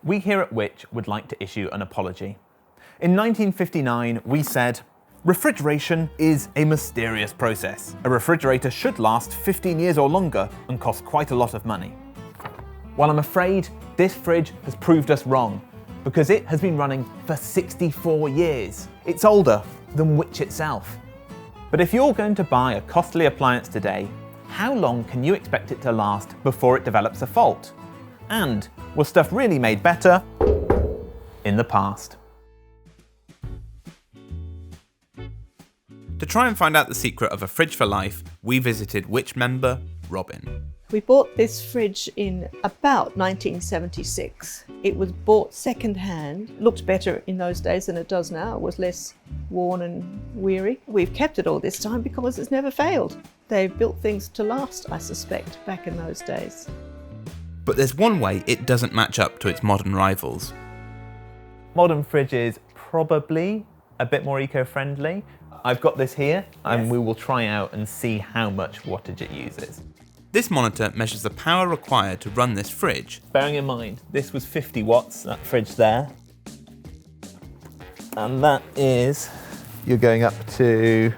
We here at Which would like to issue an apology. In 1959, we said, refrigeration is a mysterious process. A refrigerator should last 15 years or longer and cost quite a lot of money. Well, I'm afraid this fridge has proved us wrong, because it has been running for 64 years. It's older than Which itself. But if you're going to buy a costly appliance today, how long can you expect it to last before it develops a fault? And was stuff really made better in the past? To try and find out the secret of a fridge for life, we visited Which member Robin. We bought this fridge in about 1976. It was bought second-hand. Looked better in those days than it does now. It was less worn and weary. We've kept it all this time because it's never failed. They built things to last, I suspect, back in those days. But there's one way it doesn't match up to its modern rivals. Modern fridges probably a bit more eco-friendly. I've got this here, and we will try out and see how much wattage it uses. This monitor measures the power required to run this fridge. Bearing in mind, this was 50 watts, that fridge there. And that is, you're going up to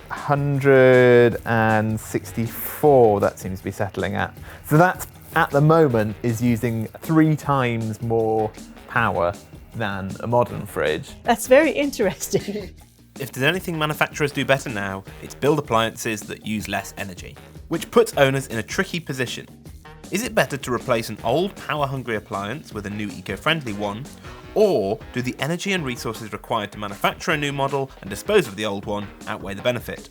164, that seems to be settling at. So that, at the moment, is using 3 times more power than a modern fridge. That's very interesting. If there's anything manufacturers do better now, it's build appliances that use less energy, which puts owners in a tricky position. Is it better to replace an old power-hungry appliance with a new eco-friendly one, or do the energy and resources required to manufacture a new model and dispose of the old one outweigh the benefit?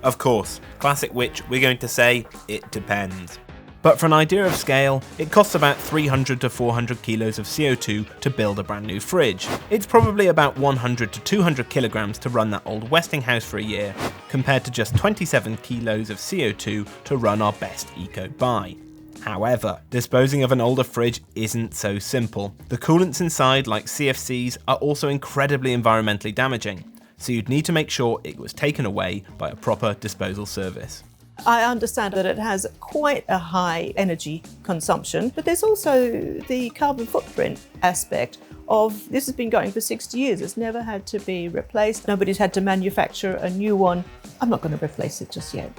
Of course, classic Which, we're going to say, it depends. But for an idea of scale, it costs about 300 to 400 kilos of CO2 to build a brand new fridge. It's probably about 100 to 200 kilograms to run that old Westinghouse for a year, compared to just 27 kilos of CO2 to run our best eco buy. However, disposing of an older fridge isn't so simple. The coolants inside, like CFCs, are also incredibly environmentally damaging, so you'd need to make sure it was taken away by a proper disposal service. I understand that it has quite a high energy consumption, but there's also the carbon footprint aspect of this has been going for 60 years. It's never had to be replaced. Nobody's had to manufacture a new one. I'm not going to replace it just yet.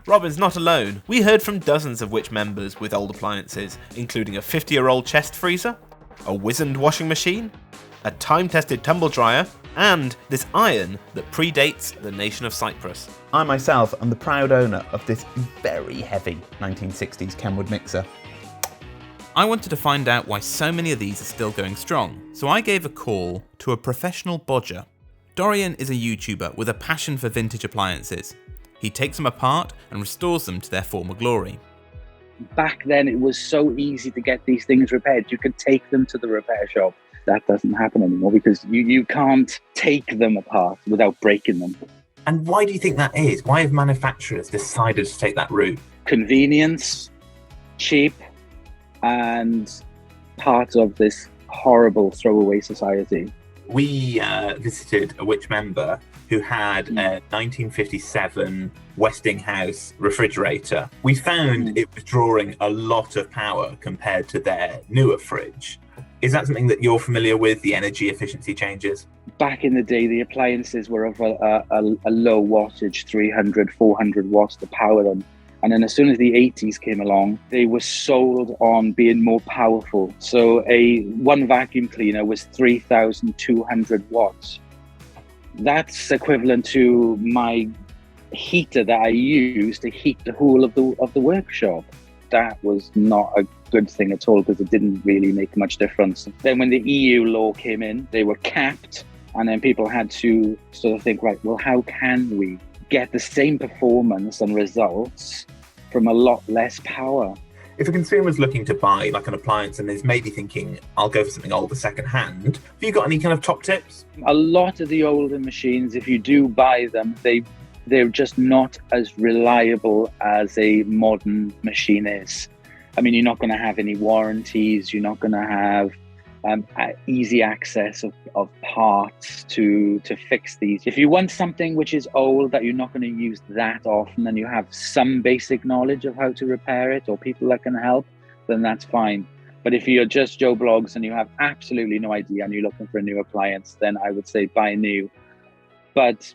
Robin's not alone. We heard from dozens of Which members with old appliances, including a 50-year-old chest freezer, a wizened washing machine, a time-tested tumble dryer, and this iron that predates the nation of Cyprus. I myself am the proud owner of this very heavy 1960s Kenwood mixer. I wanted to find out why so many of these are still going strong, so I gave a call to a professional bodger. Dorian is a YouTuber with a passion for vintage appliances. He takes them apart and restores them to their former glory. Back then it was so easy to get these things repaired. You could take them to the repair shop. That doesn't happen anymore because you can't take them apart without breaking them. And why do you think that is? Why have manufacturers decided to take that route? Convenience, cheap, and part of this horrible throwaway society. We visited a Which member who had a 1957 Westinghouse refrigerator. We found it was drawing a lot of power compared to their newer fridge. Is that something that you're familiar with, the energy efficiency changes? Back in the day, the appliances were of a low wattage, 300, 400 watts to power them. And then as soon as the 80s came along, they were sold on being more powerful. So one vacuum cleaner was 3,200 watts. That's equivalent to my heater that I use to heat the whole of the workshop. That was not a good thing at all because it didn't really make much difference. Then when the EU law came in, they were capped, and then people had to sort of think, right, well, how can we get the same performance and results from a lot less power? If a consumer's looking to buy like an appliance and is maybe thinking, I'll go for something older second-hand, have you got any kind of top tips? A lot of the older machines, if you do buy them, they're just not as reliable as a modern machine is. I mean, you're not going to have any warranties. You're not going to have easy access of parts to fix these. If you want something which is old that you're not going to use that often and you have some basic knowledge of how to repair it or people that can help, then that's fine. But if you're just Joe Blogs and you have absolutely no idea and you're looking for a new appliance, then I would say buy new, but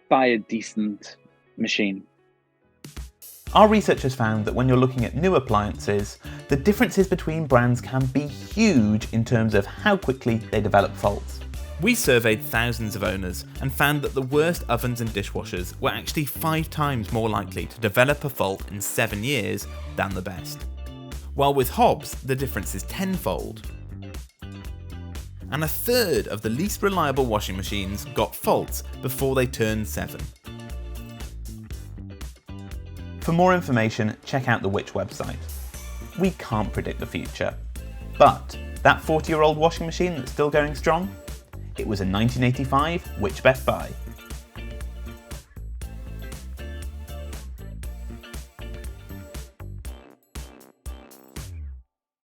buy a decent machine. Our research has found that when you're looking at new appliances, the differences between brands can be huge in terms of how quickly they develop faults. We surveyed thousands of owners and found that the worst ovens and dishwashers were actually 5 times more likely to develop a fault in 7 years than the best. While with hobs, the difference is tenfold. And a third of the least reliable washing machines got faults before they turned 7. For more information, check out the Which website. We can't predict the future, but that 40-year-old washing machine that's still going strong, it was a 1985 Which Best Buy.